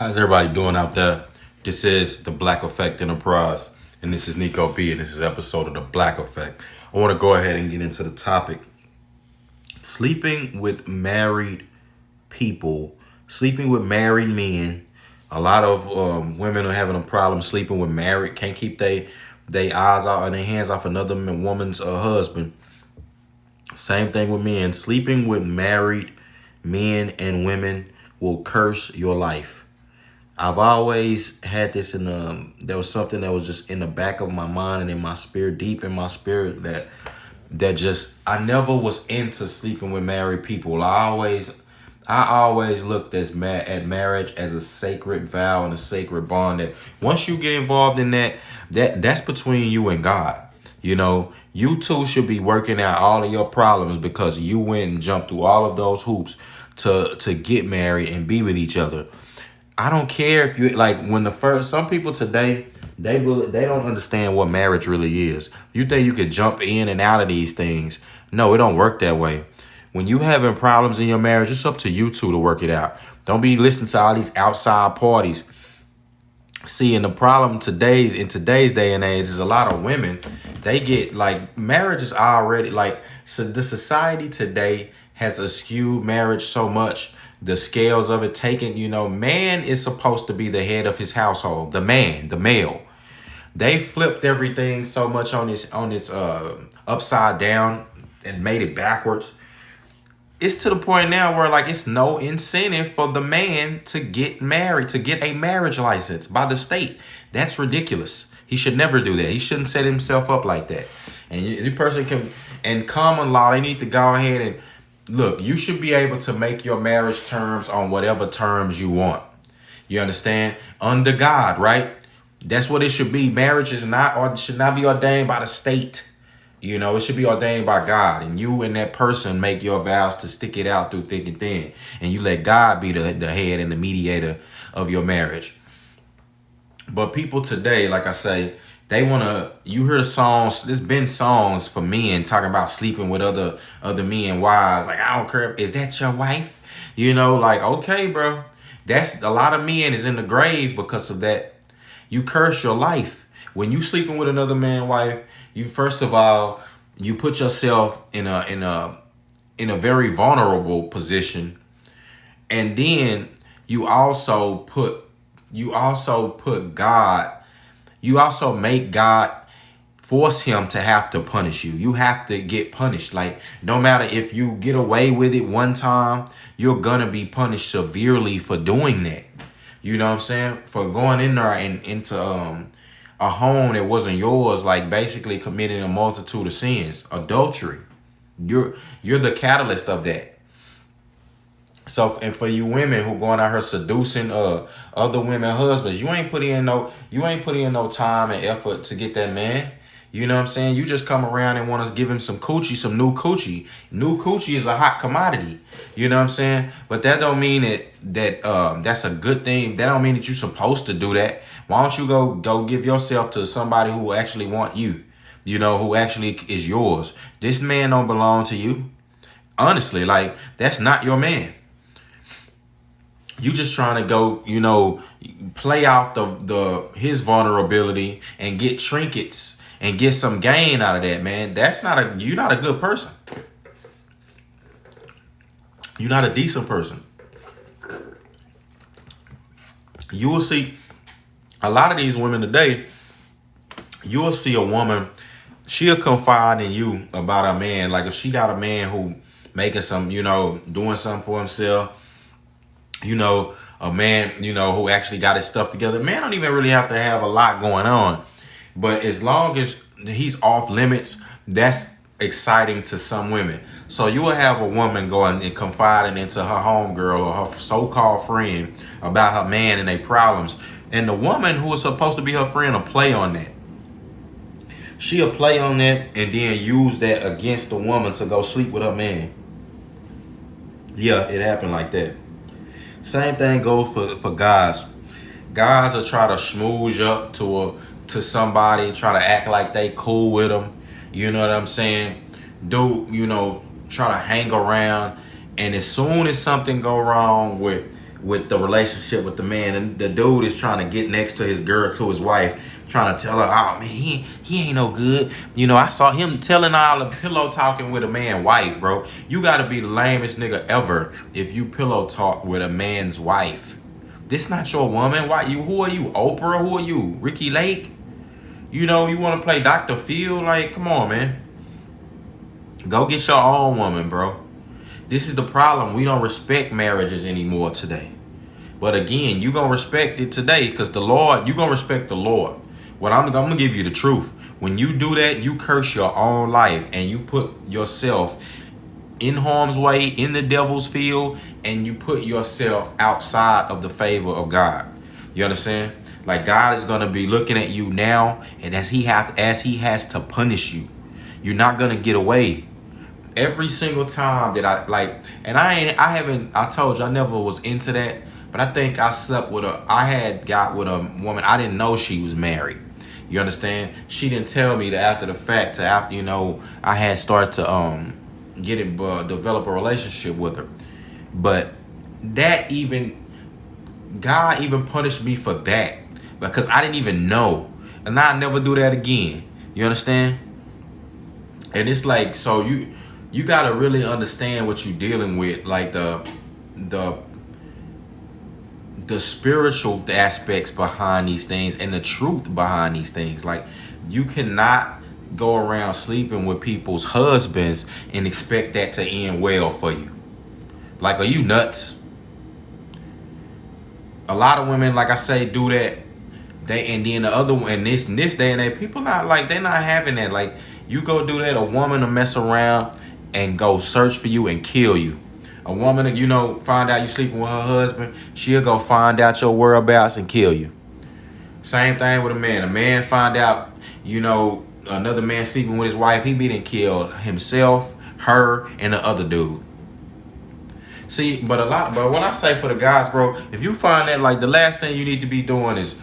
How's everybody doing out there? This is the Black Effect Enterprise, and this is Nico B, and this is an episode of the Black Effect. I want to go ahead and get into the topic: sleeping with married people, sleeping with married men. A lot of women are having a problem sleeping with married, can't keep they eyes out and their hands off another woman's husband. Same thing with men. Sleeping with married men and women will curse your life. I've always had this there was something that was just in the back of my mind and in my spirit, deep in my spirit, that just, I never was into sleeping with married people. I always looked at marriage as a sacred vow and a sacred bond that once you get involved in that's between you and God. You two should be working out all of your problems because you went and jumped through all of those hoops to get married and be with each other. I don't care if you like when the first some people today they don't understand what marriage really is. You think you could jump in and out of these things. No, it don't work that way. When you having problems in your marriage, it's up to you two to work it out. Don't be listening to all these outside parties. See, and the problem in today's day and age is a lot of women, they get like marriage is already like, so the society today has skewed marriage so much, the scales of it taken, man is supposed to be the head of his household, the male. They flipped everything so much on its upside down and made it backwards. It's to the point now where like it's no incentive for the man to get married, to get a marriage license by the state. That's ridiculous. He should never do that. He shouldn't set himself up like that. And the person can, in common law, they need to go ahead and look, you should be able to make your marriage terms on whatever terms you want. You understand? Under God, right? That's what it should be. Marriage is not, or should not be ordained by the state. It should be ordained by God, and you and that person make your vows to stick it out through thick and thin, and you let God be the head and the mediator of your marriage. But people today, like I say, you hear the songs, there's been songs for men talking about sleeping with other men, wives. Like, I don't care, is that your wife? Like, okay, bro. That's a lot of men is in the grave because of that. You curse your life. When you sleeping with another man's wife, you first of all, you put yourself in a very vulnerable position. And then you also make God force him to have to punish you. You have to get punished. Like, no matter if you get away with it one time, you're gonna be punished severely for doing that. You know what I'm saying? For going in there and into a home that wasn't yours, like basically committing a multitude of sins, adultery. You're the catalyst of that. So, and for you women who going out here seducing other women husbands, you ain't put in no time and effort to get that man. You know what I'm saying? You just come around and want to give him some coochie, some new coochie. New coochie is a hot commodity. You know what I'm saying? But that don't mean that's a good thing. That don't mean that you're supposed to do that. Why don't you go give yourself to somebody who actually want you? Who actually is yours. This man don't belong to you. Honestly, like, that's not your man. You just trying to go, play off his vulnerability and get trinkets and get some gain out of that, man. You're not a good person. You're not a decent person. You will see a lot of these women today, you will see a woman, she'll confide in you about a man. Like if she got a man who making some, doing something for himself, a man, who actually got his stuff together. Man don't even really have to have a lot going on. But as long as he's off limits, that's exciting to some women. So you will have a woman going and confiding into her homegirl or her so-called friend about her man and their problems. And the woman who is supposed to be her friend will play on that. She'll play on that and then use that against the woman to go sleep with her man. Yeah, it happened like that. Same thing goes for guys. Guys will try to schmooze up to somebody, try to act like they cool with them. You know what I'm saying? Try to hang around. And as soon as something go wrong with with the relationship with the man, and the dude is trying to get next to his girl, to his wife, trying to tell her, oh man, he ain't no good. You know, I saw him telling all the pillow talking with a man wife, bro. You gotta be the lamest nigga ever if you pillow talk with a man's wife. This not your woman. Why you? Who are you, Oprah? Who are you, Ricky Lake? You know, you want to play Dr. Phil? Like, come on, man. Go get your own woman, bro. This is the problem. We don't respect marriages anymore today. But again, you going to respect it today because the Lord, you going to respect the Lord. What I'm going to give you the truth. When you do that, you curse your own life and you put yourself in harm's way, in the devil's field, and you put yourself outside of the favor of God. You understand? Like, God is going to be looking at you now, and as he has to punish you, you're not going to get away. Every single time that I told you I never was into that, but I think I had got with a woman. I didn't know she was married. You understand? She didn't tell me that after the fact, after, you know, I had started to develop a relationship with her. But God even punished me for that because I didn't even know, and I'll never do that again. You understand? And it's like, so you gotta really understand what you're dealing with, like the spiritual aspects behind these things and the truth behind these things. Like, you cannot go around sleeping with people's husbands and expect that to end well for you. Like, are you nuts? A lot of women, like I say, do that. And then the other one, in this day and age, people they're not having that. Like, you go do that, a woman will mess around and go search for you and kill you. A woman, you know, find out you sleeping with her husband, she'll go find out your whereabouts and kill you. Same thing with a man. A man find out, you know, another man sleeping with his wife, he beat and killed himself, her, and the other dude. See, but what I say for the guys, bro, if you find that, like, the last thing you need to be doing is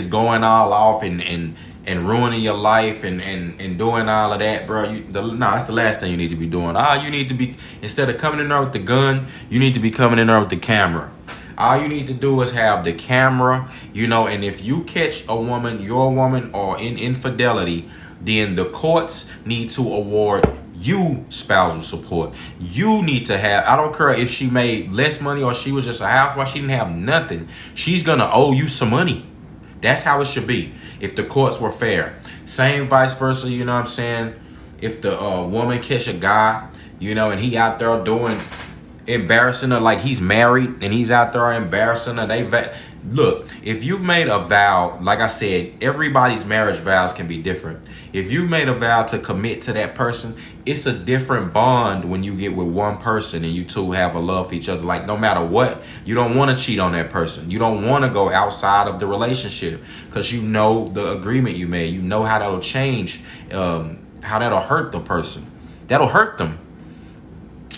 going all off and ruining your life and doing all of that, bro. That's the last thing you need to be doing. All you need to be, instead of coming in there with the gun, you need to be coming in there with the camera. All you need to do is have the camera, you know, and if you catch a woman, your woman, or in infidelity, then the courts need to award you spousal support. You need to have, I don't care if she made less money or she was just a housewife, she didn't have nothing. She's going to owe you some money. That's how it should be if the courts were fair. Same vice versa, you know what I'm saying? If the woman catch a guy, you know, and he out there embarrassing her, like he's married and he's out there embarrassing her. Look, if you've made a vow, like I said, everybody's marriage vows can be different. If you've made a vow to commit to that person, it's a different bond when you get with one person and you two have a love for each other. Like, no matter what, you don't want to cheat on that person. You don't want to go outside of the relationship because you know the agreement you made. You know how that'll change, how that'll hurt the person. That'll hurt them.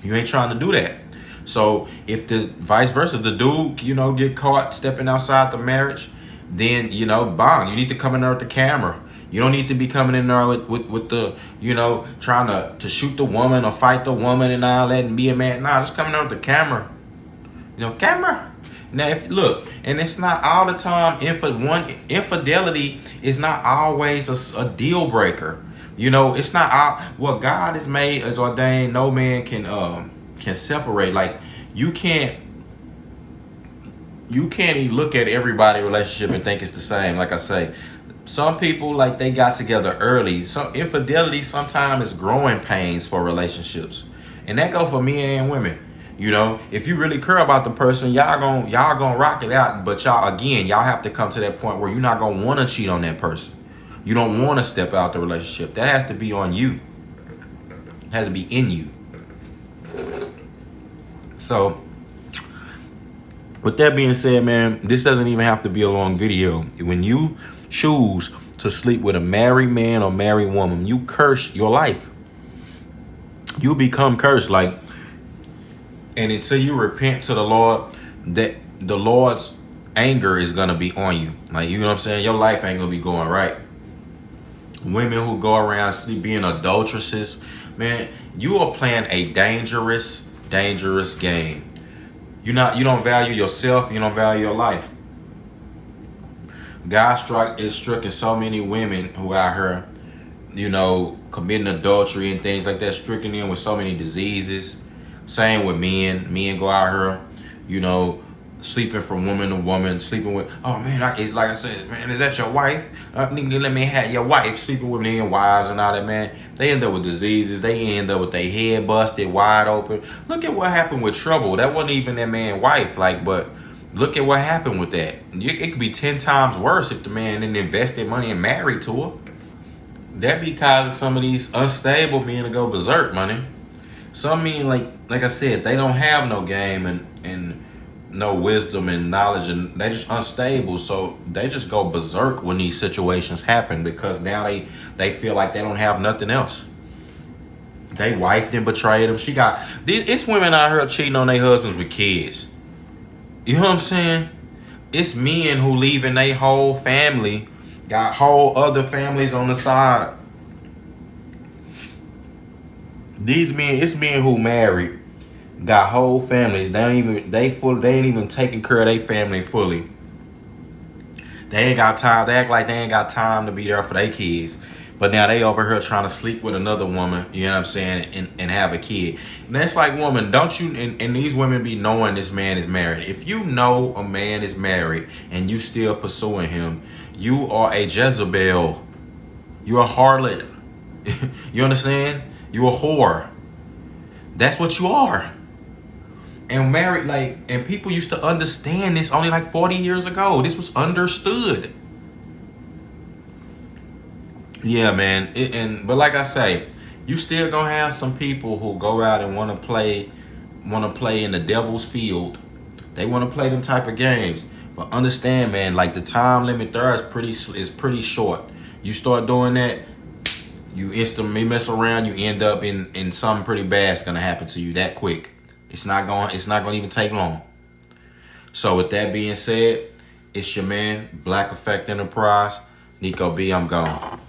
You ain't trying to do that. So if the vice versa, the dude, you know, get caught stepping outside the marriage, then, you know, bang, you need to come in there with the camera. You don't need to be coming in there with the, you know, trying to shoot the woman or fight the woman and all that and be a man. Nah, just come in there with the camera. You know, camera. Now, and it's not all the time. Infidelity is not always a deal breaker. You know, it's not all, what God has made is ordained. No man can separate. Like, you can't even look at everybody's relationship and think it's the same. Like I say, some people, like, they got together early. Some infidelity sometimes is growing pains for relationships, and that go for men and women. You know, if you really care about the person, y'all gonna rock it out. But y'all have to come to that point where you're not gonna want to cheat on that person. You don't want to step out the relationship. That has to be on you. It has to be in you. So, with that being said, man, this doesn't even have to be a long video. When you choose to sleep with a married man or married woman, you curse your life. You become cursed. Like, and until you repent to the Lord, that the Lord's anger is gonna be on you. Like, you know what I'm saying? Your life ain't gonna be going right. Women who go around being adulteresses, man, you are playing a dangerous game. You don't value yourself. You don't value your life. God is stricken so many women who out here, committing adultery and things like that, stricken in with so many diseases. Same with men. Men go out here, you know, sleeping from woman to woman, sleeping with, oh man, it's like I said, man, is that your wife? Nigga, let me have your wife, sleeping with men, wives and all that, man. They end up with diseases. They end up with their head busted wide open. Look at what happened with Trouble. That wasn't even that man's wife, but look at what happened with that. It could be 10 times worse if the man didn't invest their money and married to her. That be causing some of these unstable men to go berserk, money. Some men, like I said, they don't have no game and no wisdom and knowledge, and they just unstable. So they just go berserk when these situations happen because now they feel like they don't have nothing else. They wife and betrayed them. It's women out here cheating on their husbands with kids. You know what I'm saying? It's men who leaving their whole family, got whole other families on the side. It's men who married, got whole families. They ain't even taking care of their family fully. They ain't got time. They act like they ain't got time to be there for their kids. But now they over here trying to sleep with another woman, you know what I'm saying, and have a kid. And that's like, woman, don't you, and these women be knowing this man is married. If you know a man is married and you still pursuing him, you are a Jezebel. You're a harlot. You understand? You're a whore. That's what you are. And married, and people used to understand this only 40 years ago. This was understood. Yeah, man. But like I say, you still gonna have some people who go out and want to play in the devil's field. They want to play them type of games. But understand, man, the time limit there is pretty short. You start doing that, you instantly mess around, you end up in something pretty bad's gonna happen to you that quick. It's not gonna even take long. So with that being said, it's your man, Blackeffect Enterprise. Nico B, I'm gone.